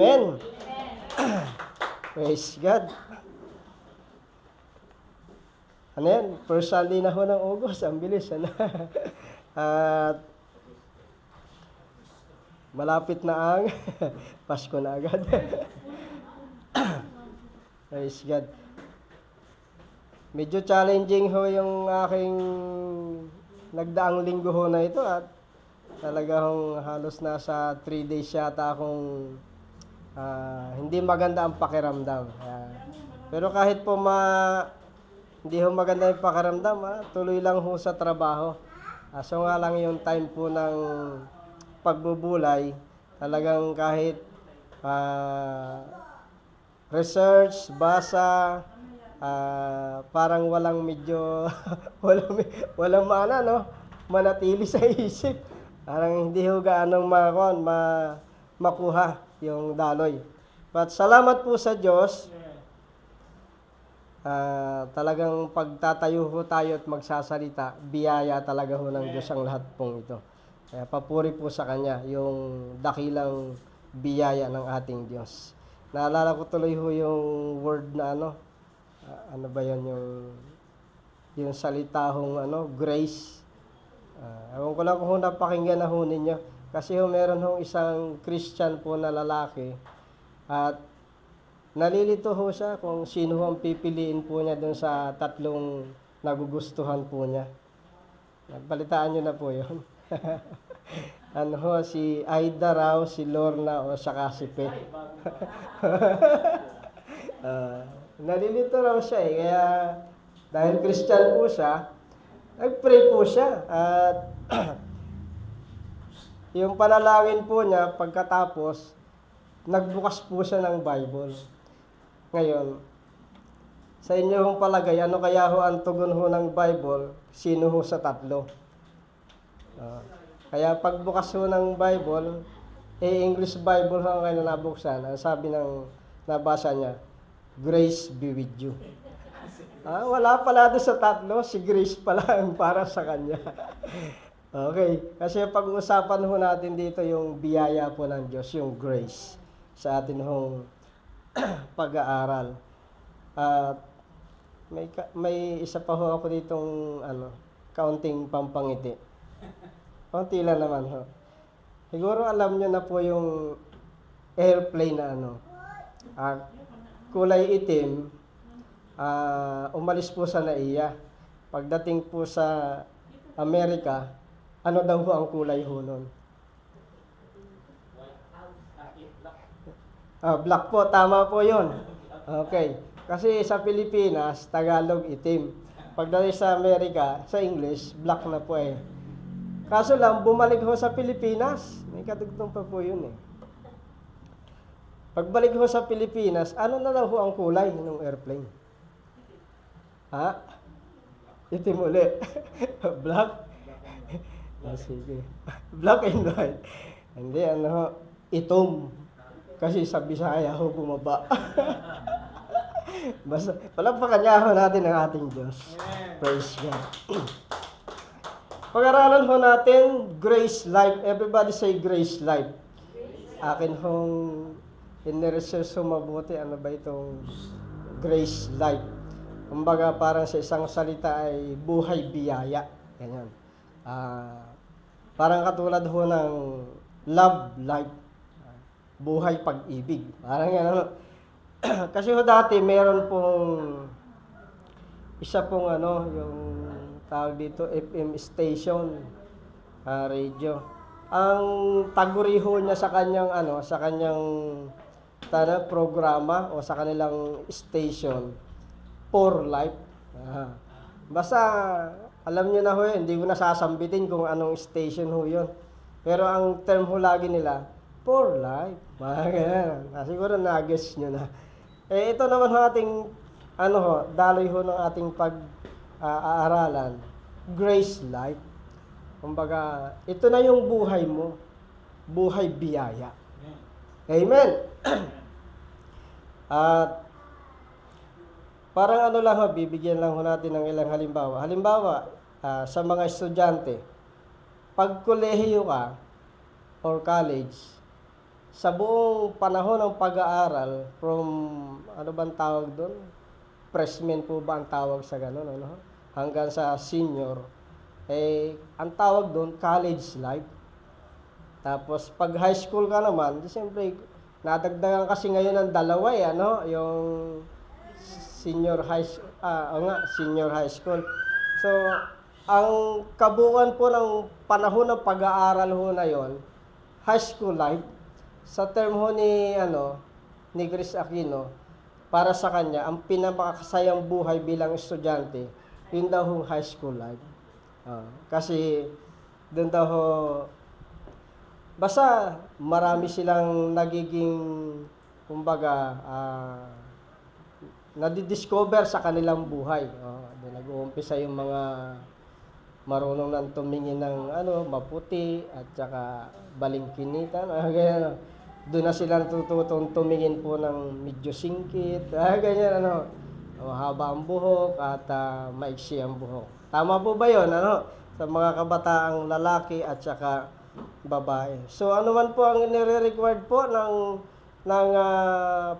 Amen. Praise God. Ano yan? First Sunday na ho ng August. Ang bilis. Ano? At malapit na ang Pasko na agad. Praise God. Medyo challenging ho yung aking nagdaang linggo ho na ito at talagang halos nasa 3 days yata akong hindi maganda ang pakiramdam. Pero kahit po hindi ho maganda yung pakiramdam, tuloy lang ho sa trabaho. So nga lang yung time po ng pagbubulay, talagang kahit research, basa, parang walang medyo walang mana, no? Manatili sa isip. Parang hindi ho gaanong makuha yung daloy. But salamat po sa Diyos. Talagang pagtatayo ho tayo at magsasalita, biyaya talaga ho ng Diyos ang lahat pong ito. Kaya papuri po sa Kanya yung dakilang biyaya ng ating Diyos. Naalala ko tuloy ho yung word na ano ba yan, yung salita hong grace. Ewan ko lang kung napakinggan na ho ninyo. Kasi meron hong isang Christian po na lalaki at nalilito ho siya kung sino ang pipiliin po niya dun sa tatlong nagugustuhan po niya. Nagbalitaan nyo na po yun. Si Aida raw, si Lorna o saka si Pe. Nalilito raw siya kaya dahil Christian po siya, nag-pray po siya at yung panalangin po niya pagkatapos, nagbukas po siya ng Bible. Ngayon, sa inyong palagay, ano kaya ho ang tugon ho ng Bible? Sino ho sa tatlo? Kaya pagbukas ho ng Bible, English Bible ho ang kanya nabuksan. Ang sabi ng nabasa niya, Grace be with you. Wala pala doon sa tatlo, si Grace pala ang para sa kanya. Okay, kasi pag-uusapan ho natin dito yung biyaya po ng Diyos, yung grace sa atin hong pag-aaral. At may isa pa ho ako ditong kaunting pampangiti. Kaunti lang naman ho. Siguro alam nyo na po yung airplane na kulay itim, umalis po sa NAIA. Pagdating po sa Amerika, ano daw ho ang kulay ho nun? Black po, tama po yun. Okay. Kasi sa Pilipinas, Tagalog itim. Pagdating sa Amerika, sa English, black na po eh. Kaso lang, bumalik ho sa Pilipinas. May kadugtong pa po yun eh. Pagbalik ho sa Pilipinas, ano na lang ho ang kulay ng airplane? Itim ulit. Black? Sige. Black and white. Hindi, itom. Kasi sa Bisaya ho bumaba. Basta, palampakan niya ho natin ang ating Diyos. Praise God. Pag-aralan ho natin, Grace Life. Everybody say Grace Life. Akin hong in-research ho mabuti, ano ba itong Grace Life. Kumbaga parang sa isang salita ay buhay biyaya. Ganyan. Parang katulad ho ng love life. Buhay pag-ibig. Parang yan, kasi ho dati meron pong isa pong yung tawag dito FM station, radio. Ang taguriho niya sa kanyang programa o sa kanilang station, For Life. Basta alam niyo na ho yun, hindi ko nasasambitin kung anong station ho yun. Pero ang term ho lagi nila, For Life. Siguro na-guess nyo na. Ito naman ho ating, daloy ho ng ating pag-aaralan. Grace Life. Kumbaga, ito na yung buhay mo. Buhay biyaya. Amen. At, parang lang ho, bibigyan lang ho natin ng ilang halimbawa. Halimbawa, sa mga estudyante, pag kolehiyo ka, or college, sa buong panahon ng pag-aaral, from, ano bang tawag doon? Freshman po ba ang tawag sa ganun, ano? Hanggang sa senior, ang tawag doon, college life. Tapos, pag high school ka naman, siyempre, nadagdagan kasi ngayon ng dalawa ano? Yung senior high school. So, ang kabuuan po ng panahon ng pag-aaral ho na yon, high school life, sa term ho ni Chris Aquino, para sa kanya, ang pinakasayang buhay bilang estudyante, yun daw ho high school life. Kasi, doon daw ho, basta marami silang nagiging, kumbaga, nadidiscover sa kanilang buhay. Doon nag-uumpisa yung mga marunong nang tumingin ng maputi at saka balingkinitan, ganyan. Doon na sila natututong tumingin po ng medyo singkit, ganyan, mahaba ang buhok at maiksi ang buhok. Tama po ba yun, sa mga kabataang lalaki at saka babae? So, ano man po ang nire-required po ng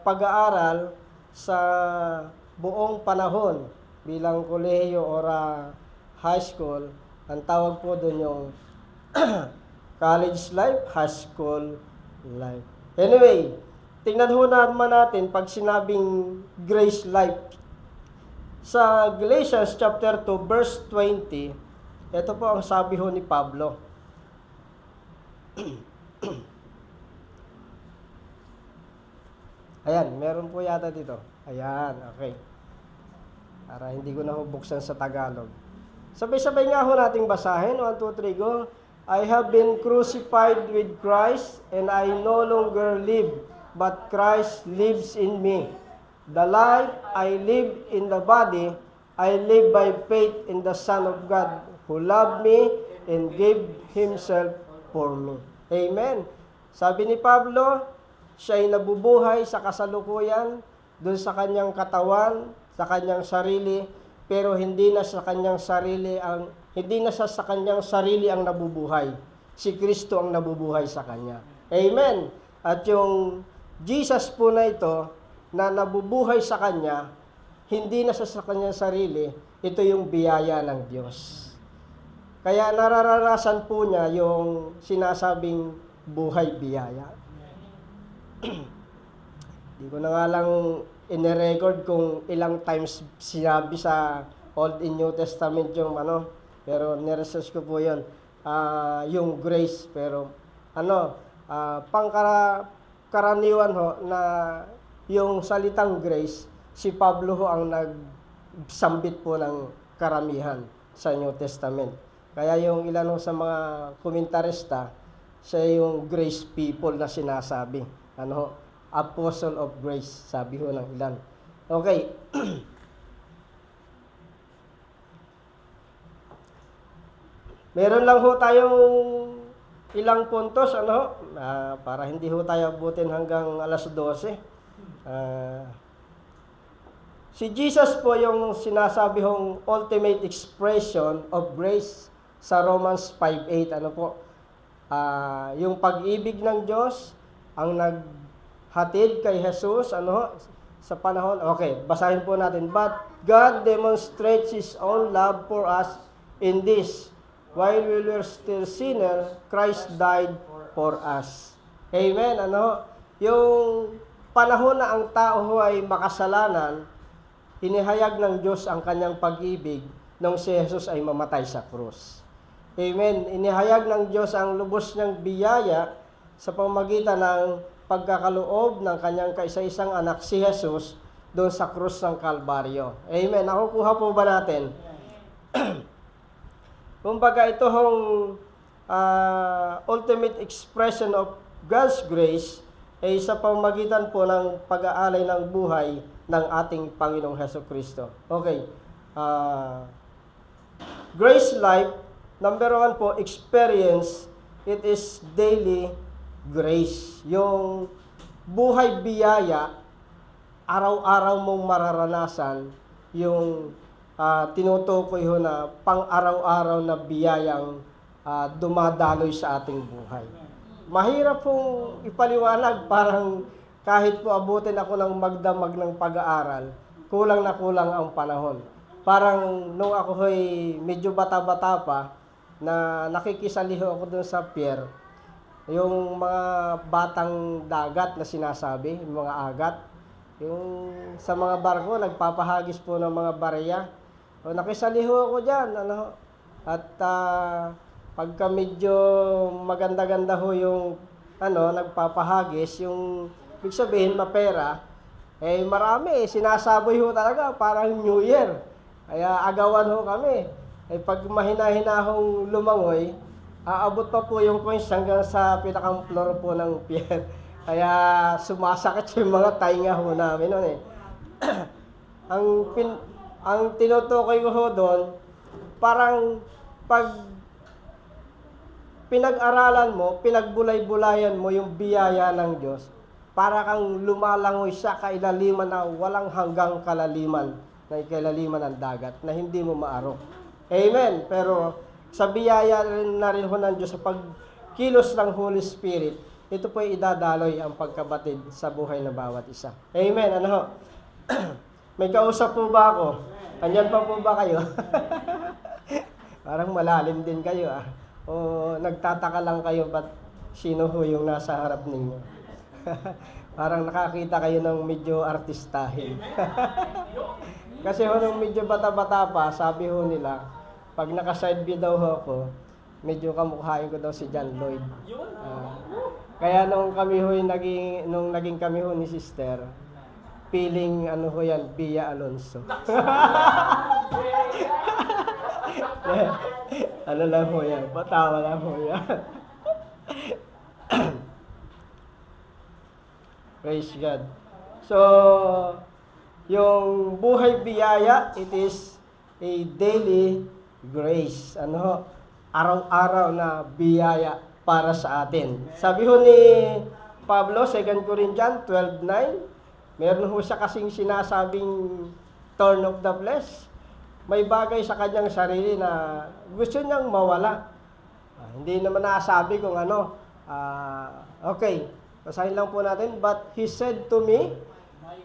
pag-aaral sa buong panahon bilang kolehiyo or high school, ang tawag po doon yung college life, high school life. Anyway, tingnan ho naman natin pag sinabing grace life. Sa Galatians chapter 2 verse 20, ito po ang sabi ho ni Pablo. Ayan, meron po yata dito. Ayan, okay. Para hindi ko na buksan sa Tagalog. Sabay-sabay nga ho nating basahin. 1, 2, 3, go. I have been crucified with Christ, and I no longer live, but Christ lives in me. The life I live in the body, I live by faith in the Son of God, who loved me and gave Himself for me. Amen. Sabi ni Pablo, siya ay nabubuhay sa kasalukuyan, dun sa kanyang katawan, sa kanyang sarili, pero hindi na sa kanyang sarili ang nabubuhay. Si Kristo ang nabubuhay sa kanya. Amen. At yung Jesus po na ito, na nabubuhay sa kanya, hindi na sa kanyang sarili, ito yung biyaya ng Diyos. Kaya nararanasan po niya yung sinasabing buhay biyaya. Hindi ko na nga lang ine-record kung ilang times sinabi sa Old and New Testament yung pero niresearch ko po yun, yung grace, pero pangkaraniwan ho na yung salitang grace, si Pablo ho ang nagsambit po ng karamihan sa New Testament. Kaya yung ilan ho sa mga komentarista, siya yung grace people na sinasabi. Apostle of grace, sabi ho ng ilan. Okay. Meron lang ho tayong ilang puntos, para hindi ho tayo abutin hanggang alas 12. Si Jesus po yung sinasabi hong ultimate expression of grace sa Romans 5:8. Yung pag-ibig ng Diyos ang naghatid kay Jesus, sa panahon. Okay, basahin po natin. But God demonstrates His own love for us in this: while we were still sinners, Christ died for us. Amen. Yung panahon na ang tao ay makasalanan, inihayag ng Diyos ang kanyang pag-ibig nung si Jesus ay mamatay sa krus. Amen. Inihayag ng Diyos ang lubos niyang biyaya sa pamamagitan ng pagkakaloob ng kanyang kaisa-isang anak, si Jesus, doon sa krus ng Kalbaryo. Amen. Nakukuha po ba natin? Kumbaga ito hong ultimate expression of God's grace ay sa pamamagitan po ng pag-aalay ng buhay ng ating Panginoong Hesukristo. Okay. Grace life, number 1 po, experience, it is daily grace. Yung buhay biyaya, araw-araw mong mararanasan yung tinutukoy ho na pang-araw-araw na biyayang dumadaloy sa ating buhay. mahirap pong ipaliwanag, parang kahit po abutin ako ng magdamag ng pag-aaral, kulang na kulang ang panahon. Parang nung ako ho'y medyo bata-bata pa, na nakikisaliho ako dun sa pier, yung mga batang dagat na sinasabi, yung mga agat, yung sa mga barko, nagpapahagis po ng mga barya. O, nakisaliho ako dyan, ano, at pagka medyo maganda-ganda ho yung ano, nagpapahagis, yung ibig sabihin mapera, eh marami, sinasaboy ho talaga, parang New Year. Kaya agawan ho kami. Eh pag mahina-hina hong lumangoy, aabot pa po yung coins hanggang sa pinakang floor po ng pier. Kaya sumasakit yung mga tainga ho namin nun eh. ang tinutukoy ko ho doon, parang pag pinag-aralan mo, pinagbulay-bulayan mo yung biyaya ng Diyos, para kang lumalangoy sa kailaliman na walang hanggang kalaliman, na kailaliman ng dagat, na hindi mo maarok. Amen. Pero sa biyaya na rin ho ng Diyos, sa pagkilos ng Holy Spirit, ito po ay idadaloy ang pagkabatid sa buhay ng bawat isa. Amen. Ano ho? May kausap po ba ako? Andyan pa po ba kayo? Parang malalim din kayo ah. O nagtataka lang kayo ba't sino ho yung nasa harap ninyo? Parang nakakita kayo ng medyo artistahin. Kasi ho nung medyo bata-bata pa, sabi ho nila, pag naka-side view daw ho ako, medyo kamukhain ko daw si John Lloyd. Kaya nung naging kami ho ni sister, feeling ano ho yan, Bia Alonso. Ano lang ho yan, patawa lang ho yan. Praise God. So, yung buhay biyaya, it is a daily grace. Ano ho? Araw-araw na biyaya para sa atin. Sabi ho ni Pablo, 2 Corinthians 12:9, meron ho siya kasing sinasabing thorn of the flesh. May bagay sa kanyang sarili na gusto niyang mawala. Hindi naman nasabi kung ano. Okay, basahin lang po natin. But he said to me,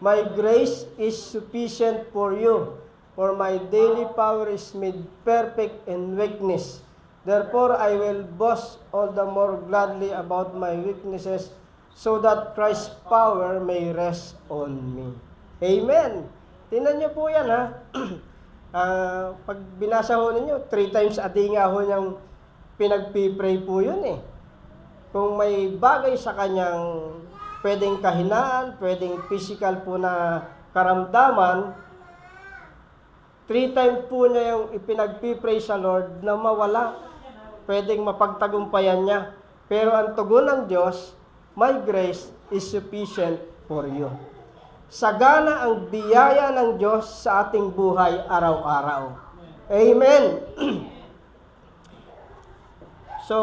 my grace is sufficient for you, for my daily power is made perfect in weakness. Therefore, I will boast all the more gladly about my weaknesses, so that Christ's power may rest on me. Amen. Tingnan niyo po yan ha. Pag binasa ho ninyo, 3 times a day nga ho niyang pinagpipray po yun eh. Kung may bagay sa kanyang pwedeng kahinaan, pwedeng physical po na karamdaman, 3 times po niya yung ipinagpipray sa Lord na mawala. Pwedeng mapagtagumpayan niya. Pero ang tugon ng Diyos, my grace is sufficient for you. Sagana ang biyaya ng Diyos sa ating buhay araw-araw. Amen. So,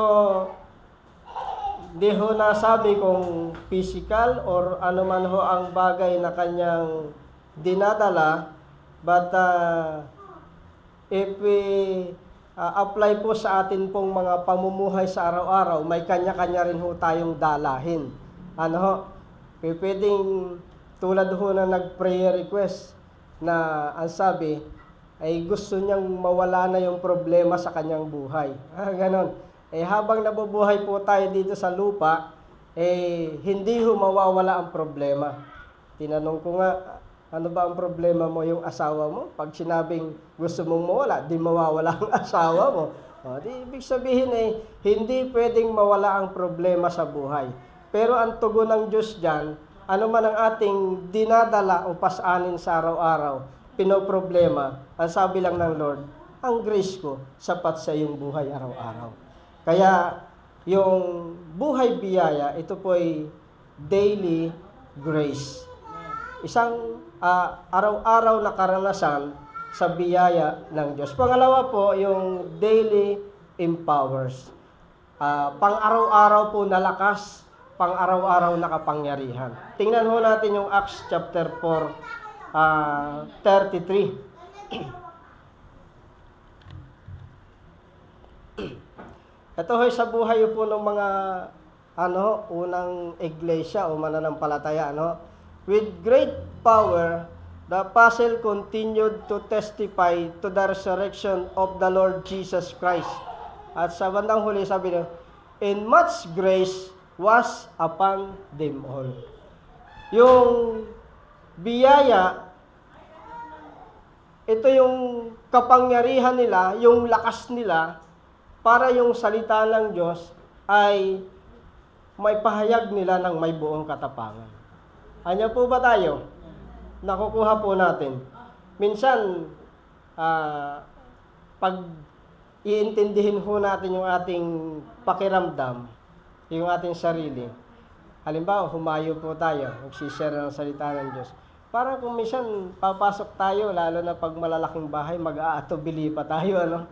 di ho nasabi kung physical or ano man ho ang bagay na kanyang dinadala, but if we apply po sa atin pong mga pamumuhay sa araw-araw, may kanya-kanya rin ho tayong dalahin. Ano ho? Pwedeng tulad ho na nag-prayer request na ang sabi ay gusto niyang mawala na yung problema sa kanyang buhay. Ganon. Habang nabubuhay po tayo dito sa lupa, hindi ho mawawala ang problema. Tinanong ko nga, ano ba ang problema mo, yung asawa mo? Pag sinabing gusto mong mawala, di mawawala ang asawa mo. Di ibig sabihin hindi pwedeng mawala ang problema sa buhay. Pero ang tugon ng Diyos dyan, ano man ang ating dinadala o pasanin sa araw-araw, pinoproblema, ang sabi lang ng Lord, ang grace ko sapat sa iyong buhay araw-araw. Kaya yung buhay biyaya, ito po ay daily grace. Isang araw-araw na karanasan sa biyaya ng Diyos. Pangalawa po, yung daily empowers. Pang-araw-araw po na lakas, pang-araw-araw na kapangyarihan. Tingnan ho natin yung Acts chapter 4, 33. Ito ho sa buhay po ng mga unang iglesia o mananampalataya, With great power, the apostle continued to testify to the resurrection of the Lord Jesus Christ. At sa bandang huli, sabi niya, and much grace was upon them all. Yung biyaya, ito yung kapangyarihan nila, yung lakas nila, para yung salita ng Diyos ay may pahayag nila ng may buong katapangan. Anya po ba tayo? Nakukuha po natin. Minsan, pag iintindihin ho natin yung ating pakiramdam, yung ating sarili, halimbawa, humayo po tayo, magsishare ng salita ng Diyos. Para kung minsan papasok tayo, lalo na pag malalaking bahay, mag-aatubili pa tayo,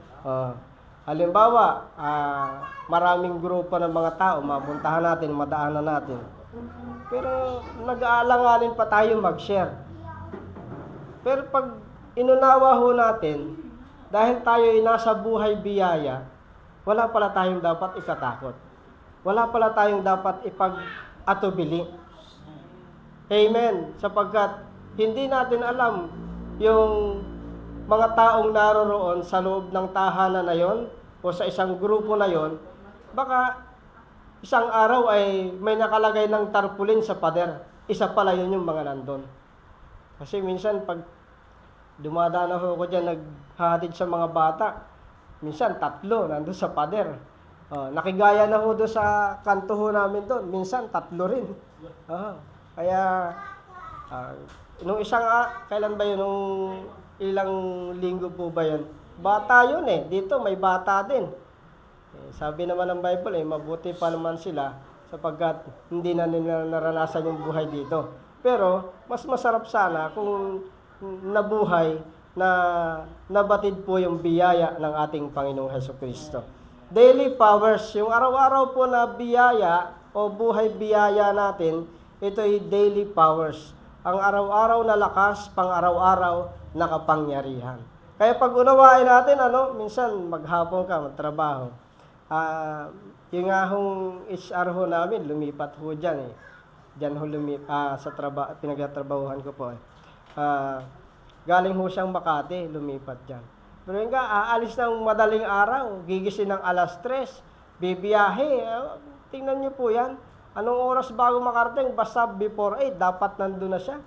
halimbawa, maraming grupo ng mga tao, mapuntahan natin, madaanan natin. Pero nag-aalanganin pa tayo mag-share. Pero pag inunawa ho natin, dahil tayo ay nasa buhay biyaya, wala pala tayong dapat ikatakot. Wala pala tayong dapat ipag-atubili. Amen. Sapagkat hindi natin alam yung mga taong naroroon sa loob ng tahanan na yon o sa isang grupo na yon, baka isang araw ay may nakalagay ng tarpaulin sa pader. Isa pala yun yung mga nandun. Kasi minsan pag dumadaan ako dyan, naghahatid sa mga bata, minsan 3 nandun sa pader. Nakigaya na ho doon sa kanto ho namin doon, minsan 3 rin. Kaya, nung kailan ba yun, nung ilang linggo po ba yun? Bata yun dito may bata din. Sabi naman ng Bible, mabuti pa naman sila sapagkat hindi na nila naranasan yung buhay dito. Pero, mas masarap sana kung nabuhay na nabatid po yung biyaya ng ating Panginoong Hesukristo. Daily powers, yung araw-araw po na biyaya o buhay biyaya natin, ito ay daily powers. Ang araw-araw na lakas, pang-araw-araw na kapangyarihan. Kaya pag unawain natin, minsan maghapon ka, magtrabaho. Yung nga hong HR ho namin, lumipat ho dyan Diyan ho sa pinagtatrabahuhan ko po galing ho siyang Makati, lumipat dyan. Pero yung aalis ng madaling araw, gigising ng 3:00, bibiyahe. Tingnan niyo po yan. Anong oras bago makarating? Basta before 8, dapat nandun na siya.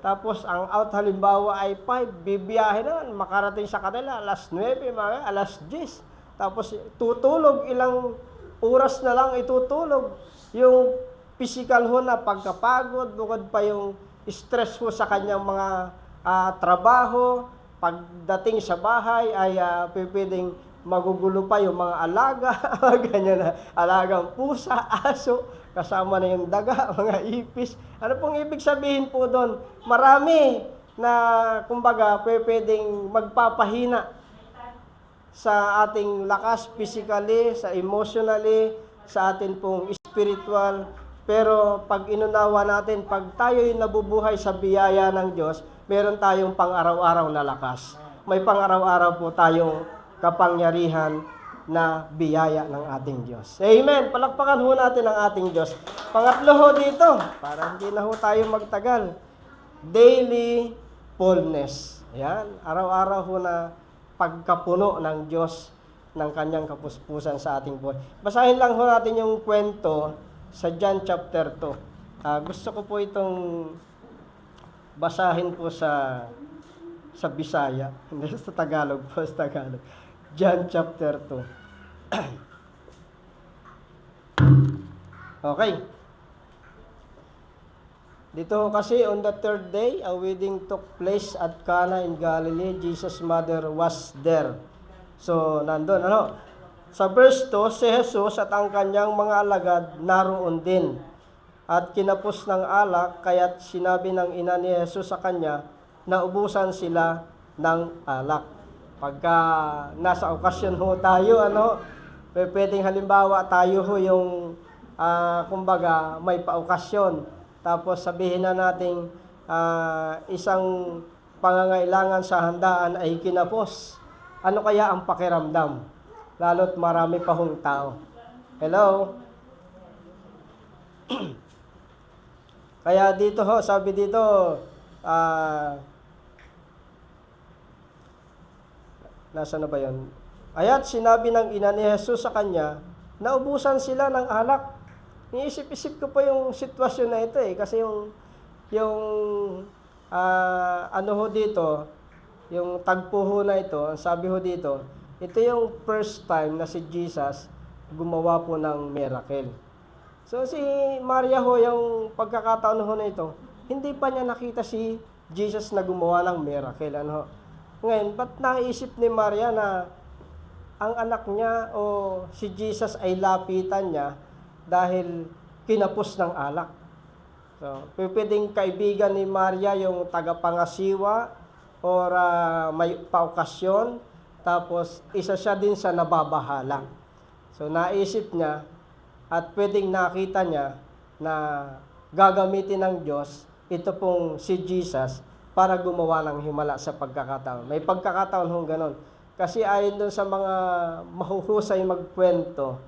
Tapos ang out halimbawa ay 5, bibiyahe na, makarating sa kanila, 9:00, 10:00. Tapos tutulog, ilang oras na lang itutulog. Yung physical ho na pagkapagod, bukod pa yung stress ho sa kanyang mga trabaho, pagdating sa bahay ay pwedeng magugulo pa yung mga alaga, ganyan na, alagang pusa, aso, kasama na yung daga, mga ipis. Ano pong ibig sabihin po doon? Marami na, kumbaga, pwedeng magpapahina sa ating lakas physically, sa emotionally, sa atin pong spiritual. Pero pag inunawa natin, pag tayo'y nabubuhay sa biyaya ng Diyos, meron tayong pang-araw-araw na lakas. May pang-araw-araw po tayong kapangyarihan na biyaya ng ating Diyos. Amen! Palakpakan ho natin ang ating Diyos. Pangatlo ho dito, para hindi na ho tayo magtagal. Daily fullness. Ayan, araw-araw ho na pagkapuno ng Diyos ng kanyang kapuspusan sa ating buhay. Basahin lang ho natin yung kwento sa John chapter 2. Gusto ko po itong basahin po sa Bisaya, hindi sa Tagalog po, sa Tagalog. John chapter 2. Okay. Dito kasi, on the 3rd day, a wedding took place at Cana in Galilee. Jesus' mother was there. So, nandun, Sa verse 2, si Jesus at ang kanyang mga alagad naroon din. At kinapos ng alak, kaya't sinabi ng ina ni Jesus sa kanya na ubusan sila ng alak. Pagka nasa okasyon ho tayo, pwedeng halimbawa tayo ho yung, kumbaga, may paokasyon. Tapos sabihin na natin, isang pangangailangan sa handaan ay kinapos. Ano kaya ang pakiramdam? Lalo't marami pa hong tao. Hello? Kaya dito ho, sabi dito, nasa na ba yun? Aya't sinabi ng ina ni Jesus sa kanya, naubusan sila ng alak. Niisip-isip ko pa yung sitwasyon na ito kasi yung ano ho dito, yung tagpo ho na ito, ang sabi ho dito, ito yung first time na si Jesus gumawa po ng miracle. So si Maria ho, yung pagkakataon ho na ito, hindi pa niya nakita si Jesus na gumawa ng miracle. Ano? Ngayon, ba't naisip ni Maria na ang anak niya o si Jesus ay lapitan niya dahil kinapos ng alak? So, pwedeng kaibigan ni Maria yung tagapangasiwa or may paokasyon, tapos isa siya din sa nababahala. So, naisip niya at pwedeng nakita niya na gagamitin ng Diyos ito pong si Jesus para gumawa ng himala sa pagkakataon. May pagkakataon hong ganon. Kasi ayon dun sa mga mahuhusay magkwento,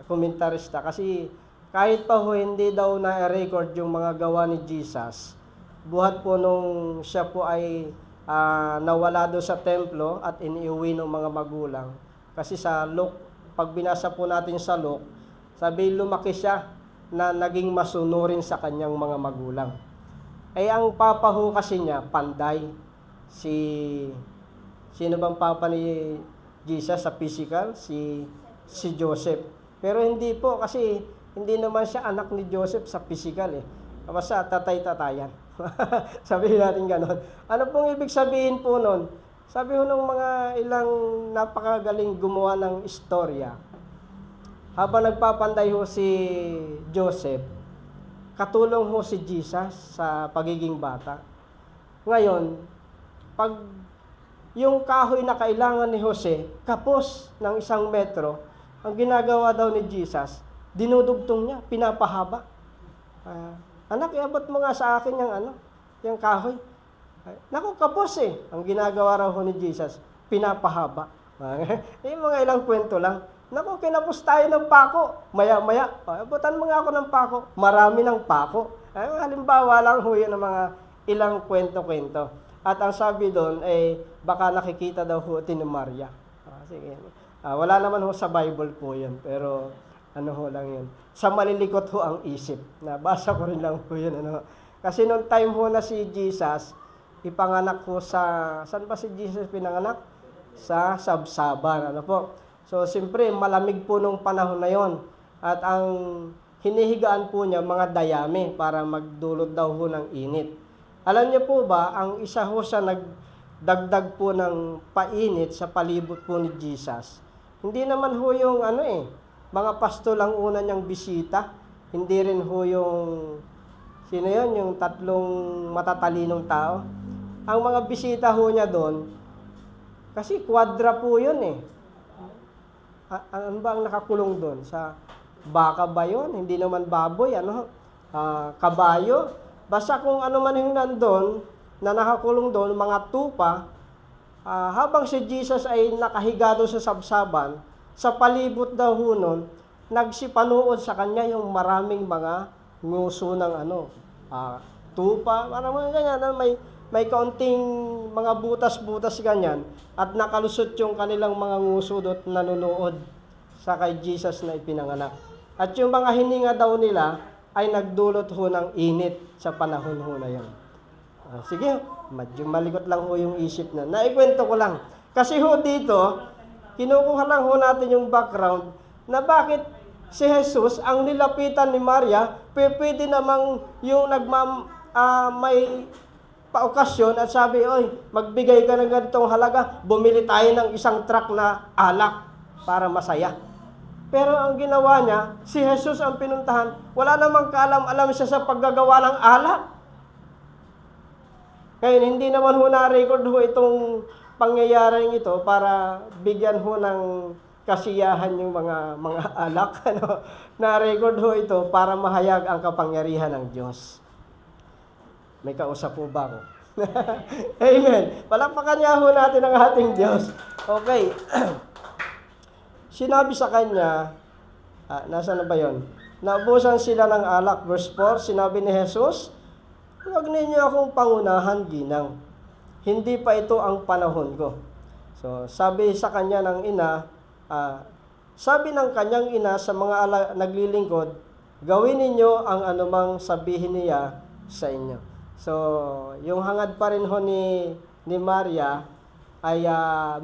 komentarista, kasi kahit pa ho hindi daw na-record yung mga gawa ni Jesus, buhat po nung siya po ay nawala doon sa templo at iniuwi ng mga magulang. Kasi sa Luke, pag binasa po natin sa Luke, sabi lumaki siya na naging masunurin sa kanyang mga magulang. Ay ang papa ho kasi niya, panday. Sino bang papa ni Jesus sa physical? Si Joseph. Pero hindi po kasi hindi naman siya anak ni Joseph sa physical Basta tatay-tatayan. Sabihin natin gano'n. Ano pong ibig sabihin po nun? Sabi ho ng mga ilang napakagaling gumawa ng istorya. Habang nagpapanday ho si Joseph, katulong ho si Jesus sa pagiging bata. Ngayon, pag yung kahoy na kailangan ni Jose, kapos ng 1 metro, ang ginagawa daw ni Jesus, dinudugtong niya, pinapahaba. Anak, iabot mo nga sa akin yung kahoy. Naku, kapos Ang ginagawa raw ho ni Jesus, pinapahaba. Yung mga ilang kwento lang. Naku, kinapos tayo ng pako. Maya-maya, abutan mo nga ako ng pako. Marami ng pako. Halimbawa lang ho yun ng mga ilang kwento-kwento. At ang sabi doon, baka nakikita daw ho ni Maria. Sige. Wala naman ho sa Bible po yun, pero ano ho lang yun. Sa malilikot ho ang isip. Nabasa ko rin lang ho yun. Kasi noong time ho na si Jesus, ipanganak ho saan ba si Jesus pinanganak? Sa Sabsaban. Ano po? So, siyempre, malamig po nung panahon na yon. At ang hinihigaan po niya, mga dayami, para magdulot daw ho ng init. Alam niyo po ba, ang isa ho sa nagdagdag po ng painit sa palibot po ni Jesus. Hindi naman ho yung mga pasto lang una niyang bisita. Hindi rin ho yung, sino yun, yung 3 matatalinong tao. Ang mga bisita ho niya doon, kasi kwadra po yun Ano ba ang nakakulong doon? Sa baka ba yun? Hindi naman baboy, kabayo. Basta kung ano man yung nandun, na nakakulong doon, mga tupa, habang si Jesus ay nakahiga doon sa sabsaban, sa palibot daw ho nun, nagsipanood sa kanya yung maraming mga nguso ng tupa, parang mga ganyan, may kaunting mga butas-butas ganyan, at nakalusot yung kanilang mga nguso doon nanonood sa kay Jesus na ipinanganak. At yung mga hininga daw nila ay nagdulot ho ng init sa panahon ho na yun. Sige, medyo malikot lang ho yung isip na. Naikwento ko lang. Kasi ho dito, kinukuha lang ho natin yung background na bakit si Jesus, ang nilapitan ni Maria, pwede namang yung may paokasyon at sabi, oy, magbigay ka ng ganitong halaga, bumili tayo ng 1 truck na alak para masaya. Pero ang ginawa niya, si Jesus ang pinuntahan, wala namang kaalam-alam siya sa paggagawa ng alak. Kaya hindi naman ho na-record ho itong pangyayaring ito para bigyan ho ng kasiyahan yung mga alak. Na-record ho ito para mahayag ang kapangyarihan ng Diyos. May kausap po ba ako? Amen. Palakpakan niya ho natin ang ating Diyos. Okay. Sinabi sa kanya, nasaan na ba yun? Naubusan sila ng alak. Verse 4, sinabi ni Jesus, huwag ninyo akong pangunahan, ginang. Hindi pa ito ang panahon ko. So, sabi sa kanya ng ina, sabi ng kanyang ina sa mga naglilingkod, gawin ninyo ang anumang sabihin niya sa inyo. So, yung hangad pa rin ho ni Maria ay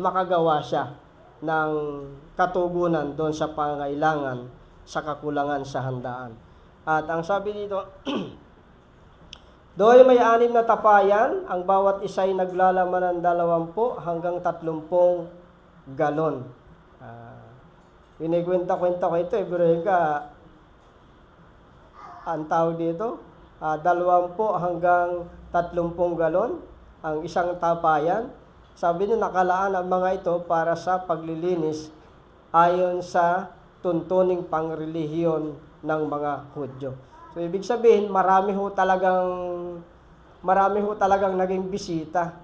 makagawa siya ng katugunan doon sa pangailangan, sa kakulangan sa handaan. At ang sabi dito, doon may 6 na tapayan, ang bawat isa ay naglalaman ng 20 hanggang 30 galon. Pinikwenta-kwenta ko ito, pero ang tawag dito, 20 hanggang 30 galon ang isang tapayan. Sabi niyo, nakalaan ang mga ito para sa paglilinis ayon sa tuntuning pangrelihiyon ng mga Hudyo. So, ibig sabihin, marami ho talagang naging bisita.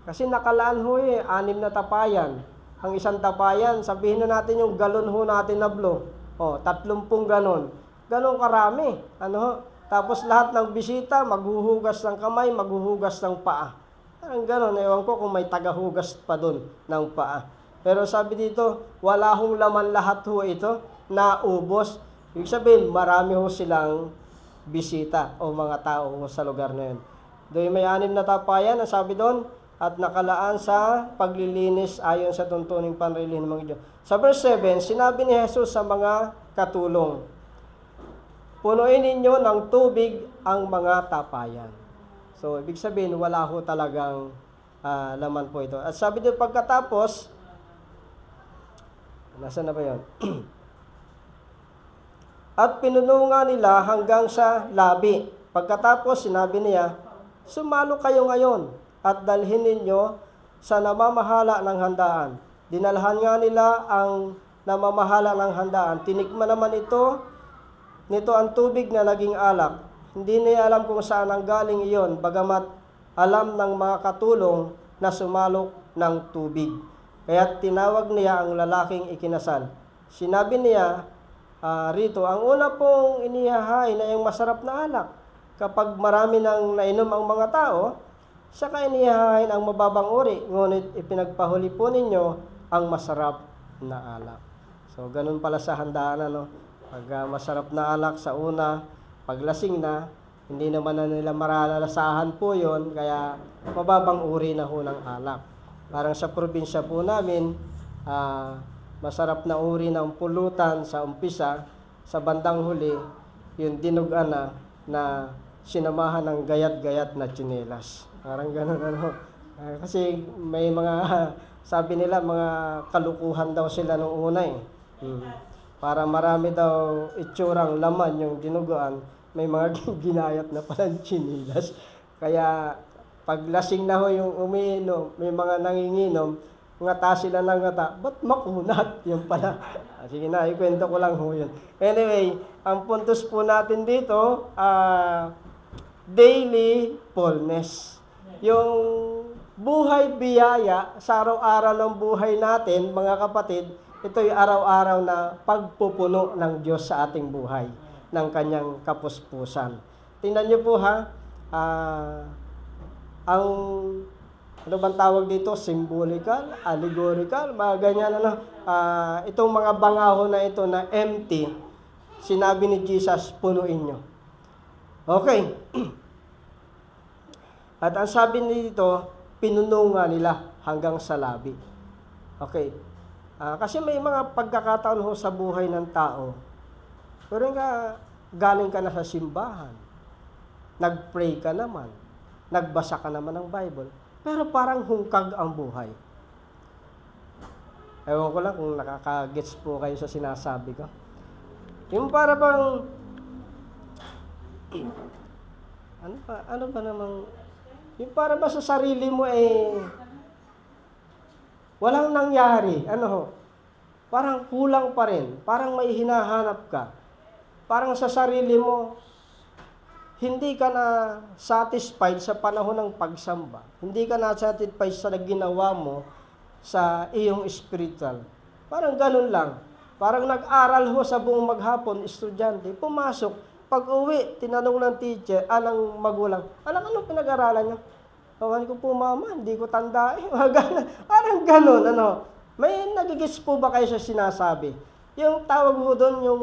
Kasi nakalaan ho 6 na tapayan. Ang isang tapayan, sabihin na natin yung galon ho natin na blow. 30 ganon. Ganon karami. Tapos lahat ng bisita, maghuhugas ng kamay, maghuhugas ng paa. Ang ganon, ewan ko kung may tagahugas pa dun ng paa. Pero sabi dito, wala hong laman lahat ho ito, naubos. Ibig sabihin, marami ho silang bisita o mga tao sa lugar na yun. Doon may 6 na tapayan, ang sabi doon, at nakalaan sa paglilinis ayon sa tuntuning panrelihiyon ng mga Diyos. Sa verse 7, sinabi ni Jesus sa mga katulong, punuin ninyo ng tubig ang mga tapayan. So, ibig sabihin, wala ho talagang laman po ito. At sabi doon pagkatapos, nasaan na ba yun? At pinununga nila hanggang sa labi. Pagkatapos, sinabi niya, sumalo kayo ngayon at dalhin ninyo sa namamahala ng handaan. Dinalhan nga nila ang namamahala ng handaan. Tinikman naman nito ang tubig na naging alak. Hindi niya alam kung saan ang galing iyon, bagamat alam ng mga katulong na sumalok ng tubig. Kaya tinawag niya ang lalaking ikinasal. Sinabi niya rito, ang una pong inihahain ay yung masarap na alak. Kapag marami nang nainom ang mga tao, saka inihahain ang mababang uri, ngunit ipinagpahuli po ninyo ang masarap na alak. So, ganun pala sa handaan, Pag masarap na alak sa una, paglasing na, hindi naman na nila maralasahan po yon, kaya mababang uri na ho ng alak. Parang sa probinsya po namin, masarap na uri ng pulutan sa umpisa, sa bandang huli, yung dinugan na sinamahan ng gayat-gayat na tsinelas. Parang gano'n kasi may mga, sabi nila, mga kalukuhan daw sila nung una Para marami daw itsurang laman yung dinuguan, may mga ginayat na palang tsinelas. Kaya pag lasing na ho yung umiinom, may mga nanginginom, ngata sila ng ngata, ba't makunat? Yung pala. Sige na, ikwento ko lang ho yun. Anyway, ang puntos po natin dito, daily fullness. Yung buhay biyaya sa araw-araw ng buhay natin, mga kapatid, ito yung araw-araw na pagpupuno ng Diyos sa ating buhay, ng kanyang kapuspusan. Tingnan niyo po ang ano bang tawag dito? Symbolical, allegorical, mga ganyan itong mga bangaho na ito na empty, sinabi ni Jesus, punuin nyo. Okay. At ang sabi dito, pinununga nila hanggang sa labi. Okay. Kasi may mga pagkakataon ho sa buhay ng tao, pero galing ka na sa simbahan, nag-pray ka naman, nagbasa ka naman ng Bible, pero parang hungkag ang buhay. Ewan ko lang kung nakaka-gets po kayo sa sinasabi ko. Yung para bang, ano ba namang, yung para ba sa sarili mo walang nangyari, parang kulang pa rin, parang may hinahanap ka. Parang sa sarili mo, hindi ka na satisfied sa panahon ng pagsamba. Hindi ka na satisfied sa ginawa mo sa iyong spiritual. Parang ganun lang. Parang nag-aral ho sa buong maghapon, estudyante, pumasok. Pag uwi, tinanong ng teacher, ng magulang, anong pinag-aralan niyo? Tawagan ko po, mama, hindi ko tanda eh. Parang ganun, May nagigits po ba kayo sa sinasabi? Yung tawag mo doon, yung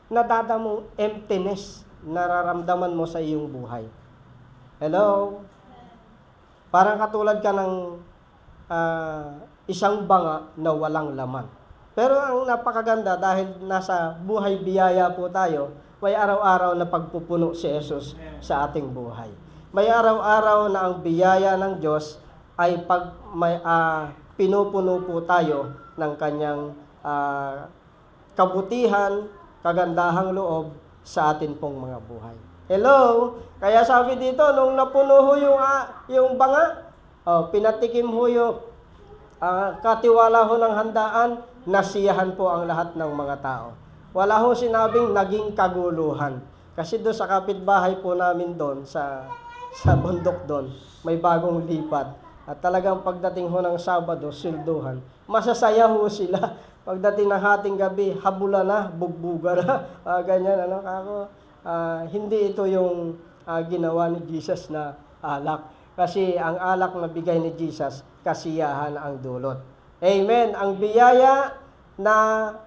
nadadamong emptiness, nararamdaman mo sa iyong buhay. Hello? Parang katulad ka ng isang banga na walang laman. Pero ang napakaganda dahil nasa buhay biyaya po tayo, may araw-araw na pagpupuno si Jesus sa ating buhay. May araw-araw na ang biyaya ng Diyos ay pinupuno po tayo ng kanyang kabutihan, kagandahang loob sa atin pong mga buhay. Hello? Kaya sabi dito, nung napuno ho yung banga, pinatikim ho yung katiwala ho ng handaan, nasiyahan po ang lahat ng mga tao. Wala ho sinabing naging kaguluhan. Kasi doon sa kapitbahay po namin doon, sa bundok doon, may bagong lipat. At talagang pagdating ho ng Sabado, silduhan, masasaya ho sila. Pagdating ng hating gabi, habula na, bugbuga na, ganyan, hindi ito yung ginawa ni Jesus na alak. Kasi ang alak na bigay ni Jesus, kasiyahan ang dulot. Amen. Ang biyaya na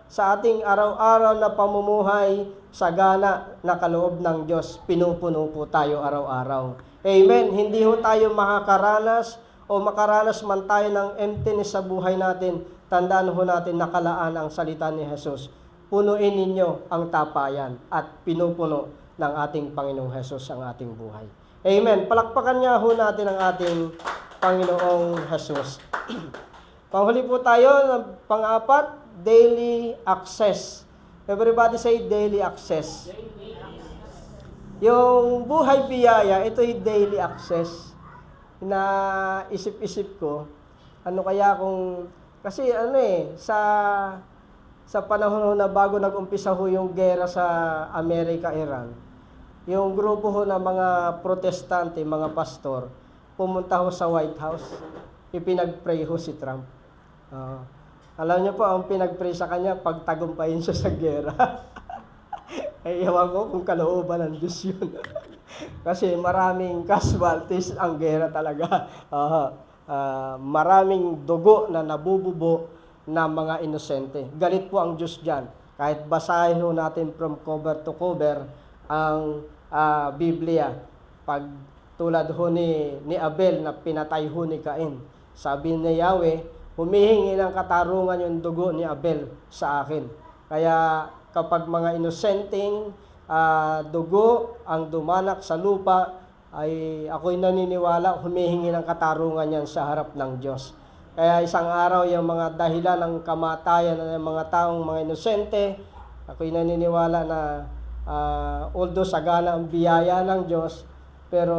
sa ating araw-araw na pamumuhay, sagana na kaloob ng Diyos, pinupuno po tayo araw-araw. Amen. Hindi ho tayo makakaranas o makaranas man tayo ng emptiness sa buhay natin. Tandaan ho natin nakalaan ang salita ni Jesus. Punuin ninyo ang tapayan at pinupuno ng ating Panginoong Jesus ang ating buhay. Amen. Palakpakan niya ho natin ang ating Panginoong Jesus. Panghuli po tayo ng pang-apat, daily access. Everybody say daily access. Yung buhay biyaya, ito yung daily access. Na isip-isip ko, kasi sa panahon na bago nag-umpisa ho yung gera sa Amerika-Iran, yung grupo ho ng mga protestante, mga pastor, pumunta ho sa White House, ipinag-pray ho si Trump. Alam niyo po, ang pinag-pray sa kanya, pagtagumpayin siya sa gera. Ay, ewan ko kung kalooban ng Diyos yun. Kasi maraming casualties ang gera talaga. Maraming dugo na nabububo na mga inosente. Galit po ang Diyos dyan. Kahit basahin ho natin from cover to cover ang Biblia. Pag tulad ho ni Abel na pinatay ho ni Cain. Sabi ni Yahweh, humihingi ng katarungan yung dugo ni Abel sa akin. Kaya kapag mga inosenteng dugo ang dumanak sa lupa, ay ako'y naniniwala, humihingi ng katarungan yan sa harap ng Diyos. Kaya isang araw, yung mga dahilan ng kamatayan ng mga taong mga inosente, ako'y naniniwala na although sagana ang biyaya ng Diyos, pero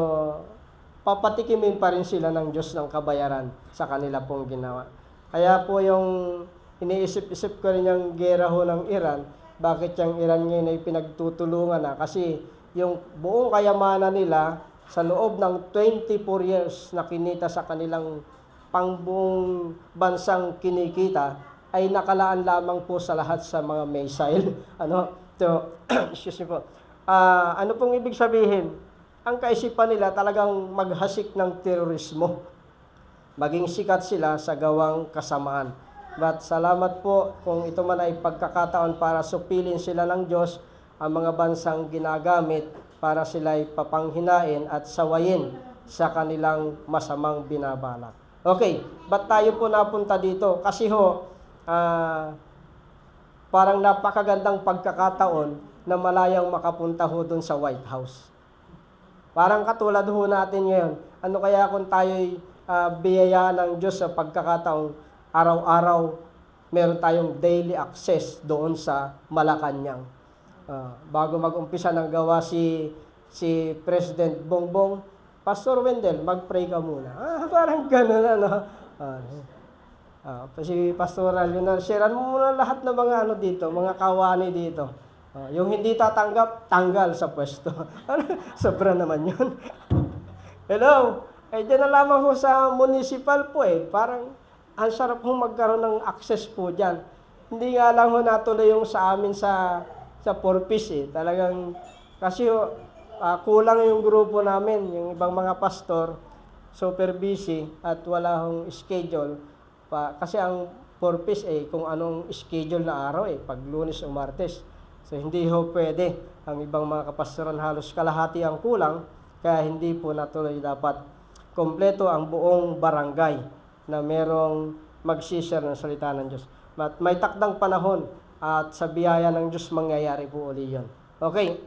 papatikimin pa rin sila ng Diyos ng kabayaran sa kanila pong ginawa. Kaya po yung iniisip-isip ko rin yung gera ho ng Iran, bakit yung Iran ngayon ay pinagtutulungan na? Kasi yung buong kayamanan nila sa loob ng 24 years na kinita sa kanilang pangbuong bansang kinikita ay nakalaan lamang po sa lahat sa mga missile. Excuse me po. Ano pong ibig sabihin? Ang kaisipan nila talagang maghasik ng terorismo. Maging sikat sila sa gawang kasamaan. But salamat po kung ito man ay pagkakataon para supilin sila ng Diyos ang mga bansang ginagamit para sila ay papanghinain at sawayin sa kanilang masamang binabalak. Okay, ba't tayo po napunta dito? Kasi parang napakagandang pagkakataon na malayang makapunta ho dun sa White House. Parang katulad ho natin ngayon. Ano kaya kung tayo'y biyaya ng Diyos sa pagkakataong araw-araw meron tayong daily access doon sa Malacanang. Bago mag-umpisa ng gawa si President Bongbong, Pastor Wendell, mag-pray ka muna. Parang gano'n, si Pastoral yun, sharean mo muna lahat ng mga dito, mga kawani dito. Yung hindi tatanggap, tanggal sa pwesto. Sobra naman yun. Hello? Diyan na lamang ho sa municipal po parang ang sarap hong magkaroon ng access po dyan. hindi nga lang ho natuloy yung sa amin sa purpose eh. Talagang, kasi kulang yung grupo namin, yung ibang mga pastor, super busy at wala hong schedule. Kasi ang purpose eh, kung anong schedule na araw eh, pag Lunes o Martes. So hindi ho pwede. Ang ibang mga kapastoran halos kalahati ang kulang, kaya hindi po natuloy dapat kompleto ang buong barangay na merong mag-share ng salita ng Diyos. At may takdang panahon at sa biyaya ng Diyos mangyayari po uli yun. Okay.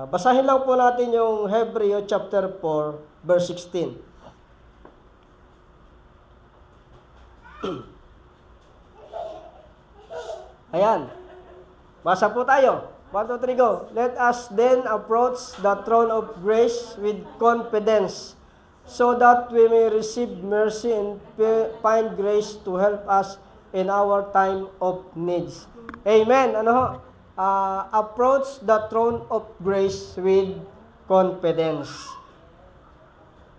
Basahin lang po natin yung Hebreo chapter 4, verse 16. Ayan. Basa po tayo. 1, 2, 3, go. Let us then approach the throne of grace with confidence, so that we may receive mercy and find grace to help us in our time of needs. Amen. Approach the throne of grace with confidence.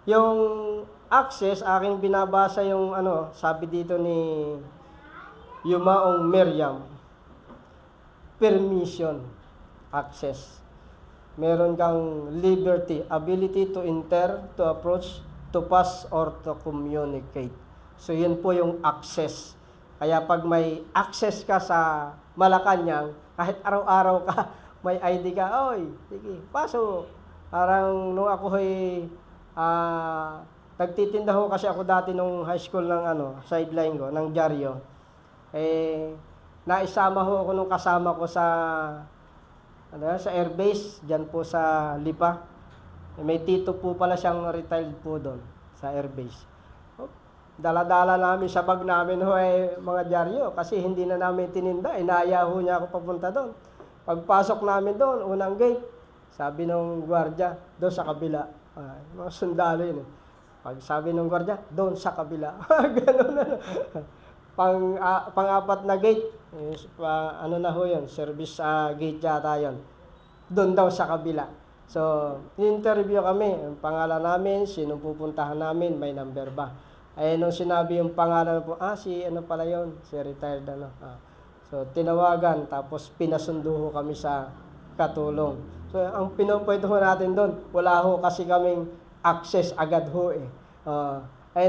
Yung access, aking binabasa yung sabi dito ni Yumaong Miriam. Permission, access. Meron kang liberty, ability to enter, to approach, to pass, or to communicate. So, yun po yung access. Kaya pag may access ka sa Malacanang, kahit araw-araw ka, may ID ka, oy, sige, paso. Parang nung ako nagtitinda ho kasi ako dati nung high school ng sideline ko, ng dyaryo. Naisama ho ako nung kasama ko sa airbase, dyan po sa Lipa. May tito po pala siyang retired po doon sa airbase. Dala-dala namin sa bag namin mga dyaryo kasi hindi na namin tininda. Inaya ho niya ako papunta doon. Pagpasok namin doon, unang gate, sabi nung gwardiya, doon sa kabila. Mga sundalo yun. Pag sabi nung gwardiya, doon sa kabila. Ganun na. Pang-apat na gate, na ho yun, service gate yata yun. Doon daw sa kabila. So, interview kami, ang pangalan namin, sino pupuntahan namin, may number ba? Nung sinabi yung pangalan po, si pala yun, si retired So, tinawagan, tapos pinasundo ho kami sa Katulong. So, ang pinupunto ho natin doon, wala ho kasi kaming access agad ho eh.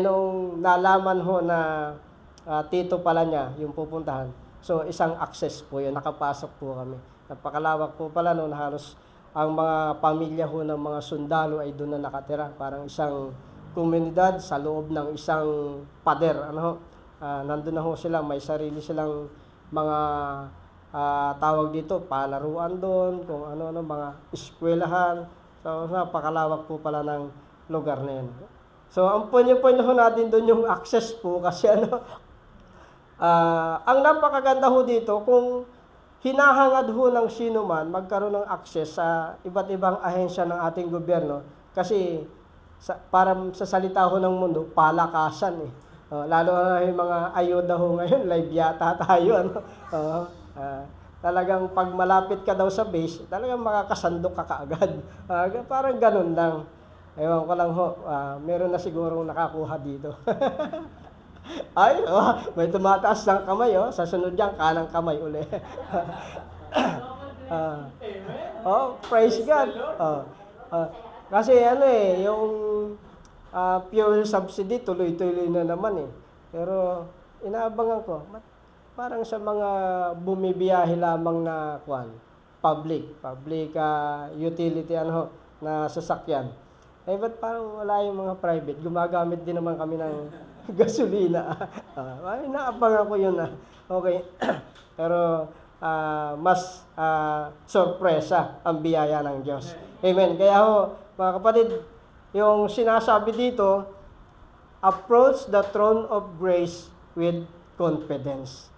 Nung nalaman ho na tito pala niya yung pupuntahan. So, isang access po yun. Nakapasok po kami. Napakalawak po pala noon. Halos ang mga pamilya ho ng mga sundalo ay doon na nakatira. Parang isang komunidad sa loob ng isang pader. Nandun na ho sila. May sarili silang mga tawag dito, palaruan doon, kung ano-ano, mga eskwelahan. So, napakalawak po pala ng lugar na yun. So, ang punyo-punyo ho natin doon yung access po kasi ang napakaganda ho dito, kung hinahangad ho ng sino man magkaroon ng access sa iba't ibang ahensya ng ating gobyerno kasi para sa salita ho ng mundo, palakasan eh. Lalo na yung mga ayuda ho ngayon, live yata tayo. Talagang pag malapit ka daw sa base, talagang makakasandok ka kaagad. Parang ganun lang. Ewan ko lang ho, meron na sigurong nakakuha dito. Ay, may tumataas ng kamay, sa sunod yan, kanang kamay uli. Praise God. Kasi yung fuel subsidy, tuloy-tuloy na naman eh. Pero inaabangan ko, parang sa mga bumibiyahe lamang na public utility na sasakyan. Ba't parang wala yung mga private? Gumagamit din naman kami ng gasolina. Naabangan ko yun. Okay. Pero mas sorpresa ang biyaya ng Diyos. Amen. Kaya mga kapatid, yung sinasabi dito, approach the throne of grace with confidence.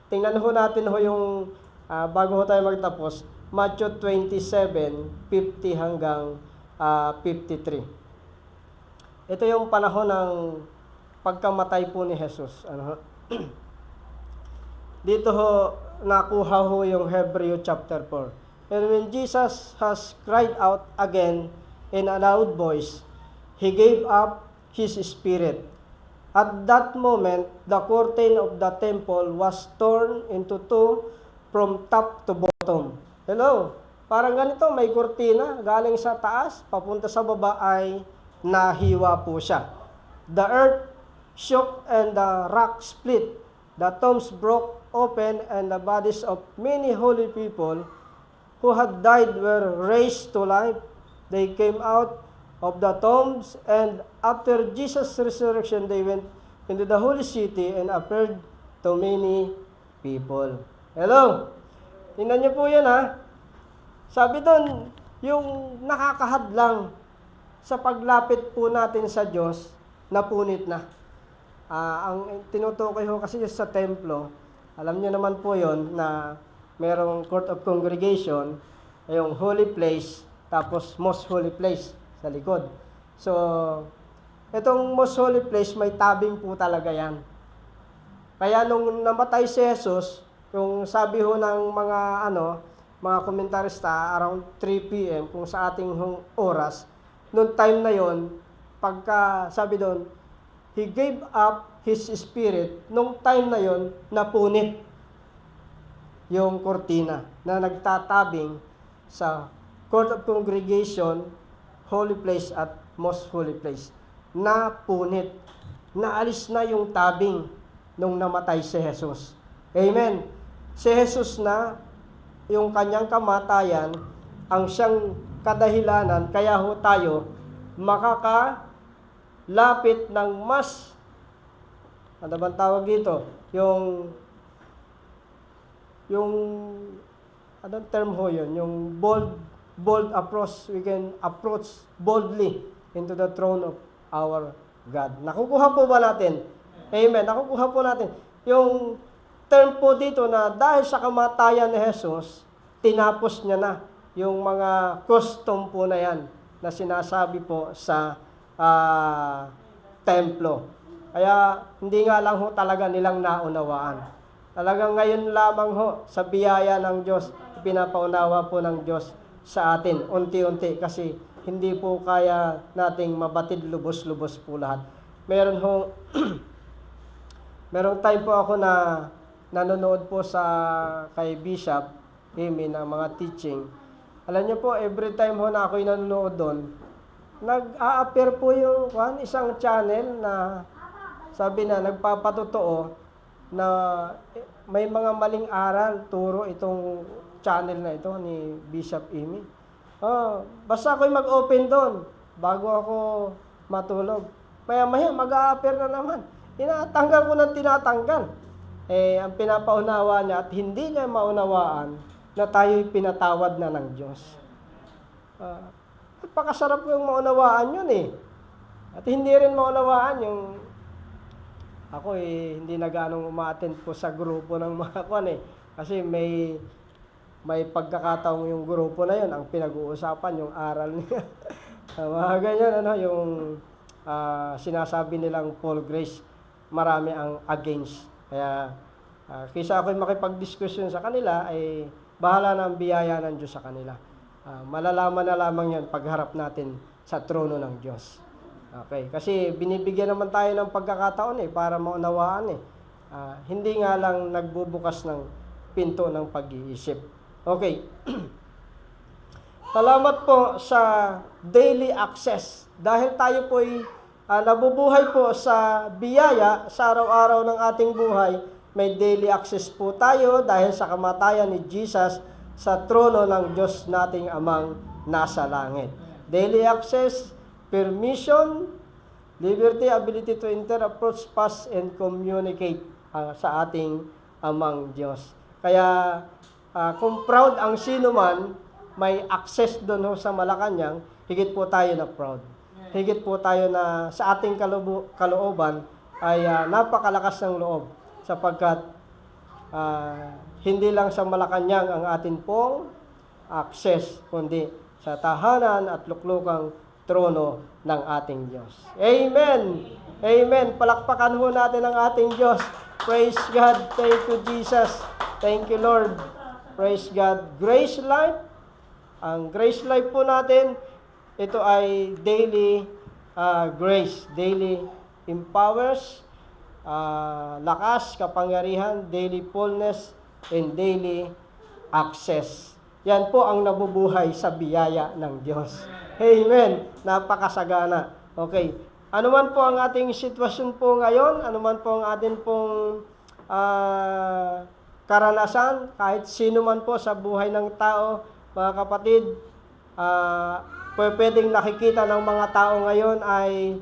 Tingnan natin yung bago tayo magtapos, Matthew 27:50 hanggang 53. Ito yung panahon ng pagkamatay po ni Jesus. Dito nakuha yung Hebreo chapter 4. And when Jesus has cried out again in a loud voice, He gave up His spirit. At that moment, the curtain of the temple was torn into two from top to bottom. Hello? Parang ganito, may kurtina galing sa taas, papunta sa baba ay nahiwa po siya. The earth shook and the rock split. The tombs broke open and the bodies of many holy people who had died were raised to life. They came out of the tombs, and after Jesus' resurrection, they went into the holy city and appeared to many people. Hello? Tingnan niyo po yan, ha? Sabi doon, yung nakakahadlang sa paglapit po natin sa Diyos, napunit na. Ang tinutukoy ko kasi sa templo, alam niyo naman po yon na merong court of congregation, yung holy place, tapos most holy place sa likod. So, itong most holy place, may tabing po talaga yan. Kaya nung namatay si Jesus, yung sabi ho ng mga komentarista, around 3 p.m., kung sa ating oras, noong time na yon, pagka sabi doon, He gave up His Spirit, nung time na yon, napunit yung kortina na nagtatabing sa Court of Congregation, Holy Place at Most Holy Place. Napunit. Naalis na yung tabing nung namatay si Jesus. Amen. Si Jesus na, yung kanyang kamatayan, ang siyang kadahilanan, kaya ho tayo makakalapit ng mas, ano bang tawag dito? Yung anong term ho yun? Yung bold approach, we can approach boldly into the throne of our God. Nakukuha po ba natin? Amen. Nakukuha po natin. Yung term po dito na dahil sa kamatayan ni Jesus, tinapos niya na yung mga custom po na yan na sinasabi po sa templo. Kaya hindi nga lang ho talaga nilang naunawaan. Talagang ngayon lamang ho sa biyaya ng Diyos, pinapaunawa po ng Diyos sa atin, unti-unti, kasi hindi po kaya nating mabatid lubos-lubos po lahat. Merong time po ako na nanonood po sa kay Bishop Amy ng mga teaching. Alam niyo po, every time ho na ako'y nanonood doon, nag-a-appear po yung isang channel na sabi na nagpapatotoo na may mga maling aral, turo itong channel na ito ni Bishop Amy. Basta ako'y mag-open doon bago ako matulog. Maya-maya, mag-a-appear na naman. Tinatanggal ko ng tinatanggal. Ang pinapaunawa niya at hindi niya maunawaan na tayo'y pinatawad na ng Diyos. Napakasarap yung maunawaan yun eh. At hindi rin maunawaan yung ako hindi na ganong uma-attend po sa grupo ng mga kasi may pagkakataong yung grupo na yun, ang pinag-uusapan, yung aral niya. Mga ganyan, yung sinasabi nilang Paul Grace, marami ang against. Kaya, kaysa ako'y makipag-discussion sa kanila, ay bahala na ang biyaya ng Diyos sa kanila. Malalaman na lamang yan pagharap natin sa trono ng Diyos. Okay, kasi binibigyan naman tayo ng pagkakataon para maunawaan hindi nga lang nagbubukas ng pinto ng pag-iisip. Okay. Salamat po sa daily access. Dahil tayo po'y nabubuhay po sa biyaya sa araw-araw ng ating buhay, may daily access po tayo dahil sa kamatayan ni Jesus sa trono ng Diyos nating Amang nasa langit. Daily access, permission, liberty, ability to enter, approach, pass, and communicate sa ating Amang Diyos. Kaya, kung proud ang sino man, may access doon sa Malacanang, higit po tayo na proud. Higit po tayo na sa ating kalooban ay napakalakas ng loob sapagkat hindi lang sa Malacanang ang atin pong access, kundi sa tahanan at luklukang trono ng ating Diyos. Amen! Amen! Palakpakan ho natin ang ating Diyos. Praise God! Thank you, Jesus! Thank you, Lord! Praise God! Grace Life. Ang Grace Life po natin, ito ay daily grace, daily empowers, lakas, kapangyarihan, daily fullness, and daily access. Yan po ang nabubuhay sa biyaya ng Diyos. Amen. Napakasagana. Okay. Ano man po ang ating sitwasyon po ngayon, ano man po ang ating pong karanasan, kahit sino man po sa buhay ng tao, mga kapatid, pwedeng nakikita ng mga tao ngayon ay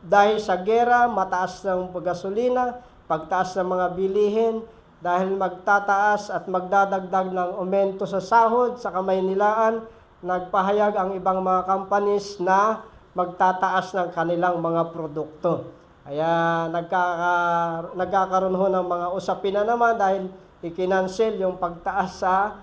dahil sa gera, mataas ng gasolina, pagtaas ng mga bilihin, dahil magtataas at magdadagdag ng aumento sa sahod, sa kamaynilaan, nagpahayag ang ibang mga companies na magtataas ng kanilang mga produkto. Kaya nagkakaroon ho ng mga usapin na naman dahil ikinansel yung pagtaas sa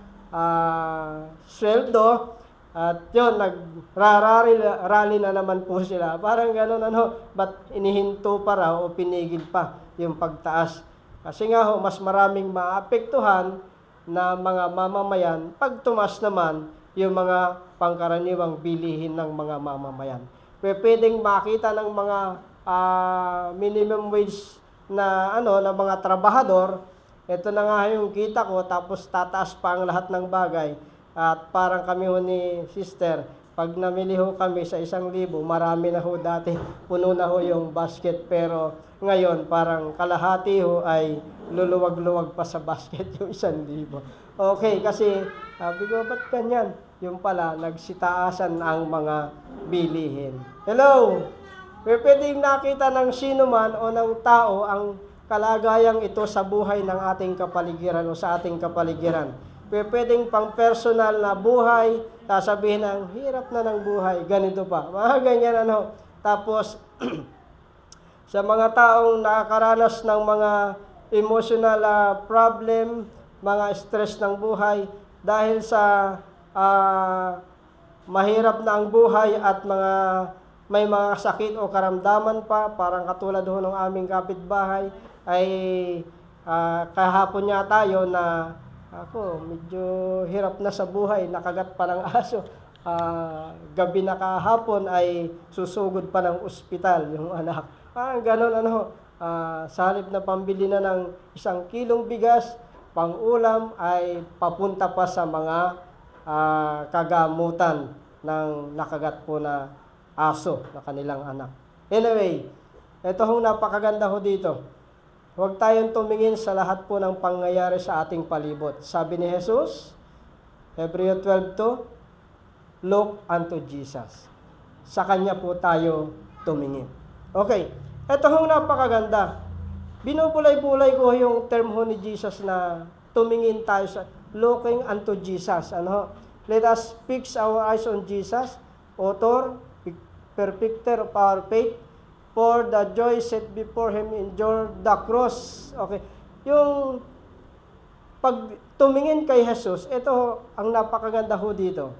sweldo. At yun, nagrarally na naman po sila. Parang gano'n, ba't inihinto pa raw o pinigil pa yung pagtaas? Kasi nga ho, mas maraming maapektuhan na mga mamamayan pag tumas naman yung mga pangkaraniwang bilihin ng mga mamamayan. Pwedeng makita ng mga minimum wage na na mga trabahador, ito na nga yung kita ko, tapos tataas pa ang lahat ng bagay. At parang kami ho ni sister, pag namili ho kami sa 1,000, marami na ho dati, puno na ho yung basket, pero ngayon parang kalahati ho ay luluwag-luwag pa sa basket yung 1,000. Okay, kasi sabi ko, ba't ganyan? Yung pala, nagsitaasan ang mga bilihin. Hello! Pwedeng nakita ng sino man o ng tao ang kalagayang ito sa buhay ng ating kapaligiran o sa ating kapaligiran. Pwedeng pang personal na buhay, sasabihin ng hirap na ng buhay, ganito pa. Mga ganyan Tapos, sa mga taong nakakaranas ng mga emotional problem, mga stress ng buhay, dahil sa mahirap na ang buhay at may mga sakit o karamdaman pa, parang katulad ho ng aming kapitbahay, ay kahapon niya tayo na ako, medyo hirap na sa buhay, nakagat pa ng aso. Gabi na kahapon ay susugod pa ng ospital yung anak. Ganon sa halip na pambili na ng 1 kilong bigas, pang-ulam ay papunta pa sa mga kagamutan ng nakagat po na aso na kanilang anak. Anyway, ito hong napakaganda ho dito. Huwag tayong tumingin sa lahat po ng pangyayari sa ating palibot. Sabi ni Jesus, Hebreo 12:2, look unto Jesus. Sa Kanya po tayo tumingin. Okay, ito hong napakaganda. Binubulay-bulay ko yung term ho ni Jesus na tumingin tayo sa looking unto Jesus. Let us fix our eyes on Jesus, author, perfecter of our faith, for the joy set before Him endured the cross. Okay. Yung pag tumingin kay Jesus, ito ang napakaganda ho dito.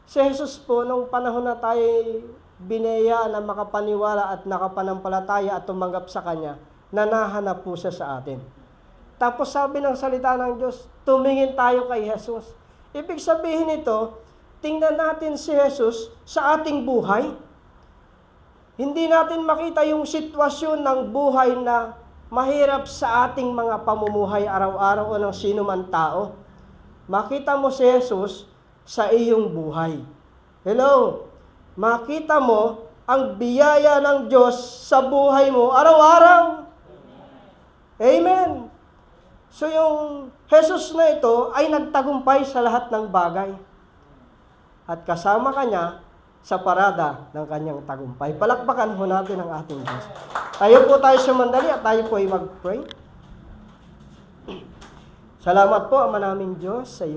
Si Jesus po, nung panahon na tayo bineya na makapaniwala at nakapanampalataya at tumanggap sa Kanya, nanahanap po siya sa atin. Tapos sabi ng salita ng Diyos, tumingin tayo kay Jesus. Ibig sabihin ito, tingnan natin si Jesus sa ating buhay. Hindi natin makita yung sitwasyon ng buhay na mahirap sa ating mga pamumuhay araw-araw o ng sino man tao. Makita mo si Jesus sa iyong buhay. Hello? Makita mo ang biyaya ng Diyos sa buhay mo araw-araw. Amen. So yung Jesus na ito ay nagtagumpay sa lahat ng bagay. At kasama Kanya sa parada ng Kanyang tagumpay. Palakpakan ho natin ang ating Diyos. Tayo po tayo sumandali at tayo po ay mag-pray. Salamat po, Ama naming Diyos, sa iyo.